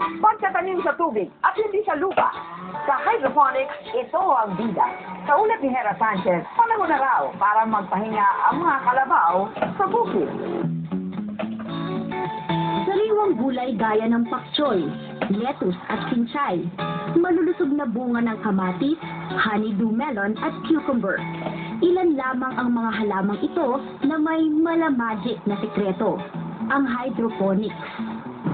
Pagtatanim sa tubig at hindi sa lupa. Sa hydroponics, ito ang bida. Sa ulat ni Hera Sanchez, panahon na raw para magpahinga ang mga kalabaw sa bukid. Sariwang gulay gaya ng pakchoy, lettuce at kinchay, malulusog na bunga ng kamatis, honeydew melon at cucumber. Ilan lamang ang mga halamang ito na may malamagic na sekreto, ang hydroponics.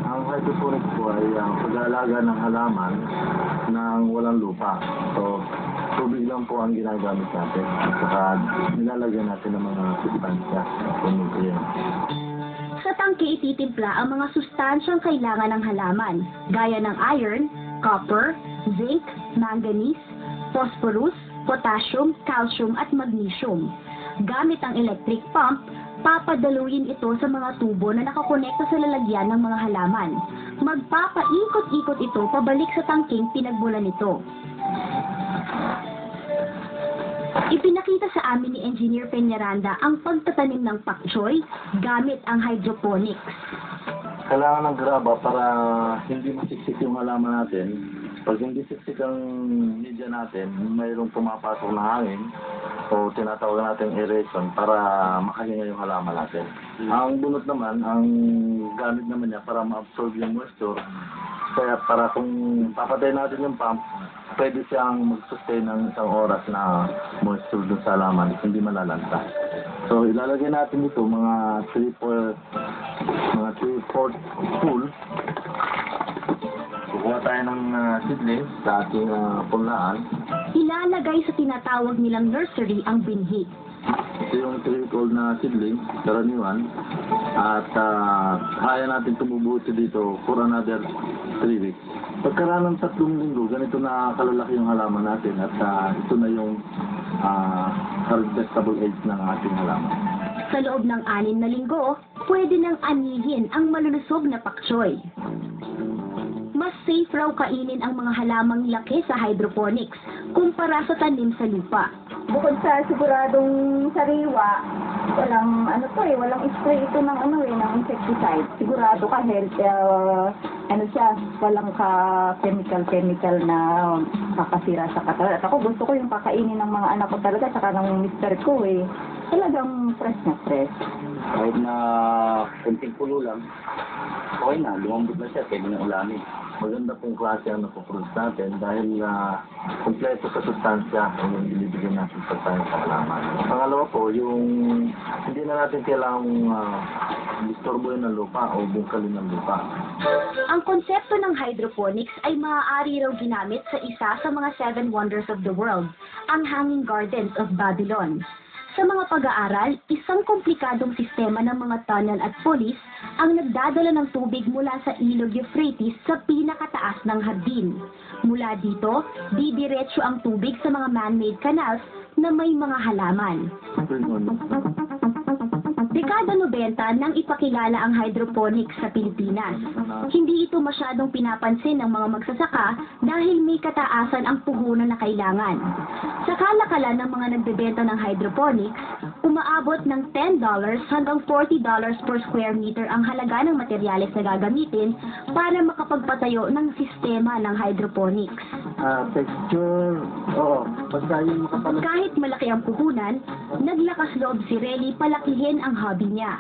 Ang hydroponics po ay ang pag-aalaga ng halaman ng walang lupa. So, tubig lang po ang ginagamit natin. At saka nilalagyan natin ng mga sustansya o nutrients. Sa tangke ititimpla ang mga sustansyang kailangan ng halaman, gaya ng iron, copper, zinc, manganese, phosphorus, potassium, calcium at magnesium. Gamit ang electric pump, papadaluyin ito sa mga tubo na nakakonekta sa lalagyan ng mga halaman. Magpapaikot-ikot ito pabalik sa tangking pinagmulan nito. Ipinakita sa amin ni Engineer Peñaranda ang pagtatanim ng pakchoy gamit ang hydroponics. Kailangan ng graba para hindi masiksik yung halaman natin. Pag hindi siksik ang media natin, mayroong pumapasok na hangin o tinatawag natin aeration para makahinga yung halaman natin. Ang bunot naman, ang gamit naman niya para ma-absorb yung moisture. Kaya para kung papatay natin yung pump, pwede siyang mag-sustain ng isang oras na moisture dun sa halaman, hindi malalanta. So ilalagay natin ito mga 3/4 full. Kukuha tayo ng seedlings sa ating punlaan. Ilalagay sa tinatawag nilang nursery ang binhi. Ito yung 3-week-old na seedling, karaniwan. At kaya natin tumubuo ito dito for another 3 weeks. Pagkaraan ng 3 linggo, ganito na kalalaki yung halaman natin. At ito na yung harvestable age ng ating halaman. Sa loob ng 6 na linggo, pwede nang anihin ang malulusog na pakchoy. Mas safe raw kainin ang mga halamang laki sa hydroponics kumpara sa tanim sa lupa. Bukod sa siguradong sariwa, walang spray ito ng insecticide. Sigurado ka health, walang ka chemical na kakasira sa katawan. At ako gusto ko yung kakainin ng mga anak ko talaga, saka ng mister ko talagang fresh na fresh. Kahit na kunting pulo lang, okay na, lumambot na siya, pwede na ulamin. Maganda pong klase ang napoproduce natin dahil kompleto sa sustansya ang binibigyan natin sa tayo sa halaman. Pangalawa po, yung hindi na natin kailangang disturbuhin ng lupa o bungkalin ng lupa. Ang konsepto ng hydroponics ay maaari raw ginamit sa isa sa mga 7 wonders of the world, ang Hanging Gardens of Babylon. Sa mga pag-aaral, isang komplikadong sistema ng mga tunnel at pulleys ang nagdadala ng tubig mula sa ilog Euphrates sa pinakataas ng hardin. Mula dito, didiretso ang tubig sa mga man-made canals na may mga halaman. Dekada 90 nang ipakilala ang hydroponics sa Pilipinas. Hindi ito masyadong pinapansin ng mga magsasaka dahil may kataasan ang puhunan na kailangan. Sa kalakalan ng mga nagbebenta ng hydroponics, umaabot ng $10 hanggang $40 per square meter ang halaga ng materyales na gagamitin para makapagpatayo ng sistema ng hydroponics. Texture, basta yung makapalag. Kahit malaki ang puhunan, naglakas loob si Relly palakihin ang hobby niya.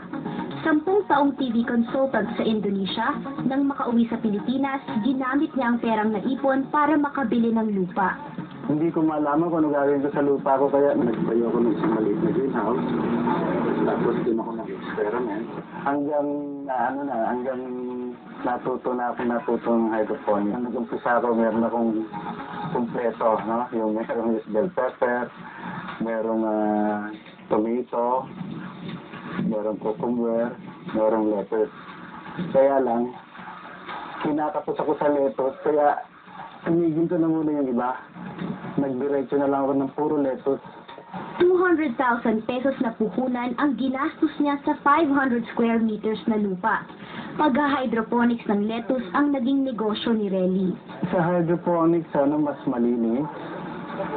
10 taong TV consultant sa Indonesia, nang makauwi sa Pilipinas, ginamit niya ang perang naipon para makabili ng lupa. Hindi ko malaman kung ano gagawin ko sa lupa ko, kaya nagtayo ako ng isang maliit na greenhouse. Tapos din ako nag-experiment. Hanggang natuto ng hydroponics. Nag-umpisa ako, meron akong kumpleto, no? Yung merong bell pepper, merong tomato, merong cucumber, merong lettuce. Kaya lang, kinatapos ako sa lettuce, kaya tumigil ko na muna yung iba. Nagdiretso na lang ako ng puro lettuce. 200,000 pesos na puhunan ang ginastos niya sa 500 square meters na lupa. Pag-hydroponics ng lettuce ang naging negosyo ni Relly. Sa hydroponics, mas malinis,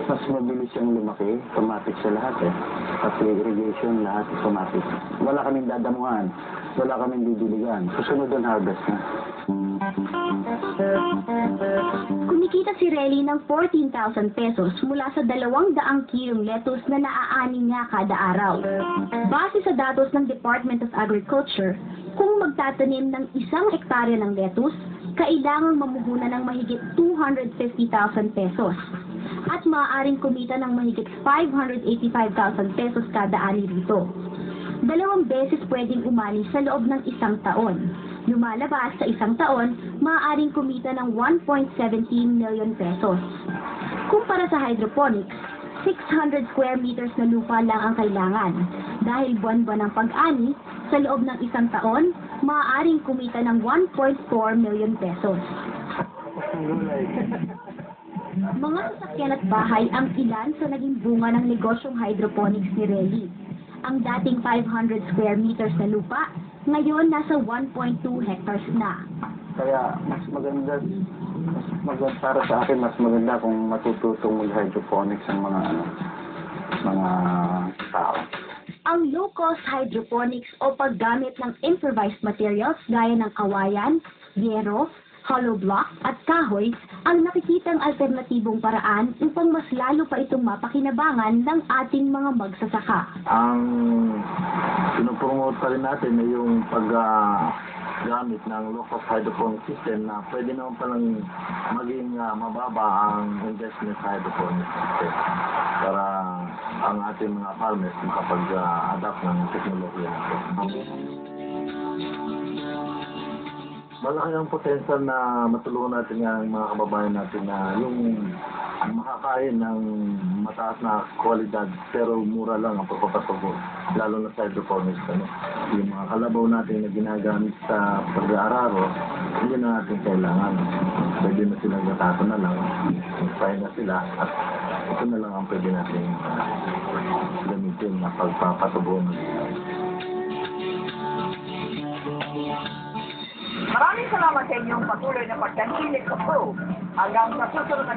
mas mabilis yung lumaki, automatic sa lahat Pati irrigation, lahat automatic. Wala kaming dadamuhan, wala kaming didiligan. Susunod ang harvest na. Kumikita si Relly ng 14,000 pesos mula sa 200 kilong lettuce na naaani niya kada araw. Base sa datos ng Department of Agriculture, kung magtatanim ng 1 hektarya ng lettuce, kailangang mamuhunan ng mahigit 250,000 pesos. At maaaring kumita ng mahigit 585,000 pesos kada ani rito. 2 beses pwedeng umani sa loob ng 1 taon. Lumalabas sa 1 taon, maaaring kumita ng 1.17 million pesos. Kumpara sa hydroponics, 600 square meters na lupa lang ang kailangan. Dahil buwan-buwan ang pag-ani, sa loob ng 1 taon, maaaring kumita ng 1.4 million pesos. Mga sasakyan at bahay ang ilan sa naging bunga ng negosyong hydroponics ni Relly. Ang dating 500 square meters na lupa, ngayon nasa 1.2 hectares na. Kaya mas maganda para sa akin, mas maganda kung matututong mag-hydroponics ang mga tao. Ang low-cost hydroponics o paggamit ng improvised materials gaya ng kawayan, yero, hollow block at kahoy ang nakikitang alternatibong paraan upang mas lalo pa itong mapakinabangan ng ating mga magsasaka. Ang pinopromote pa rin natin ay yung paggamit ng low-cost hydroponic system na pwede naman palang maging mababa ang investment sa hydroponic system para ang ating mga farmers makapag-adapt ng teknolohiya natin. Malaki ang potential na matulungan natin yung mga kababayan natin na yung makakain ng mataas na kwalidad pero mura lang ang pagpapatubo, lalo na sa hydroponics. Yung mga kalabaw natin na ginagamit sa pag-aararo, hindi na natin kailangan. Pwede na sila gatato na lang, magpahin na sila at ito na lang ang pwede natin gamitin na pagpapatubo ng Maraming salamat sa inyong patuloy na pagtangkilik sa Pro. Hanggang sa susunod na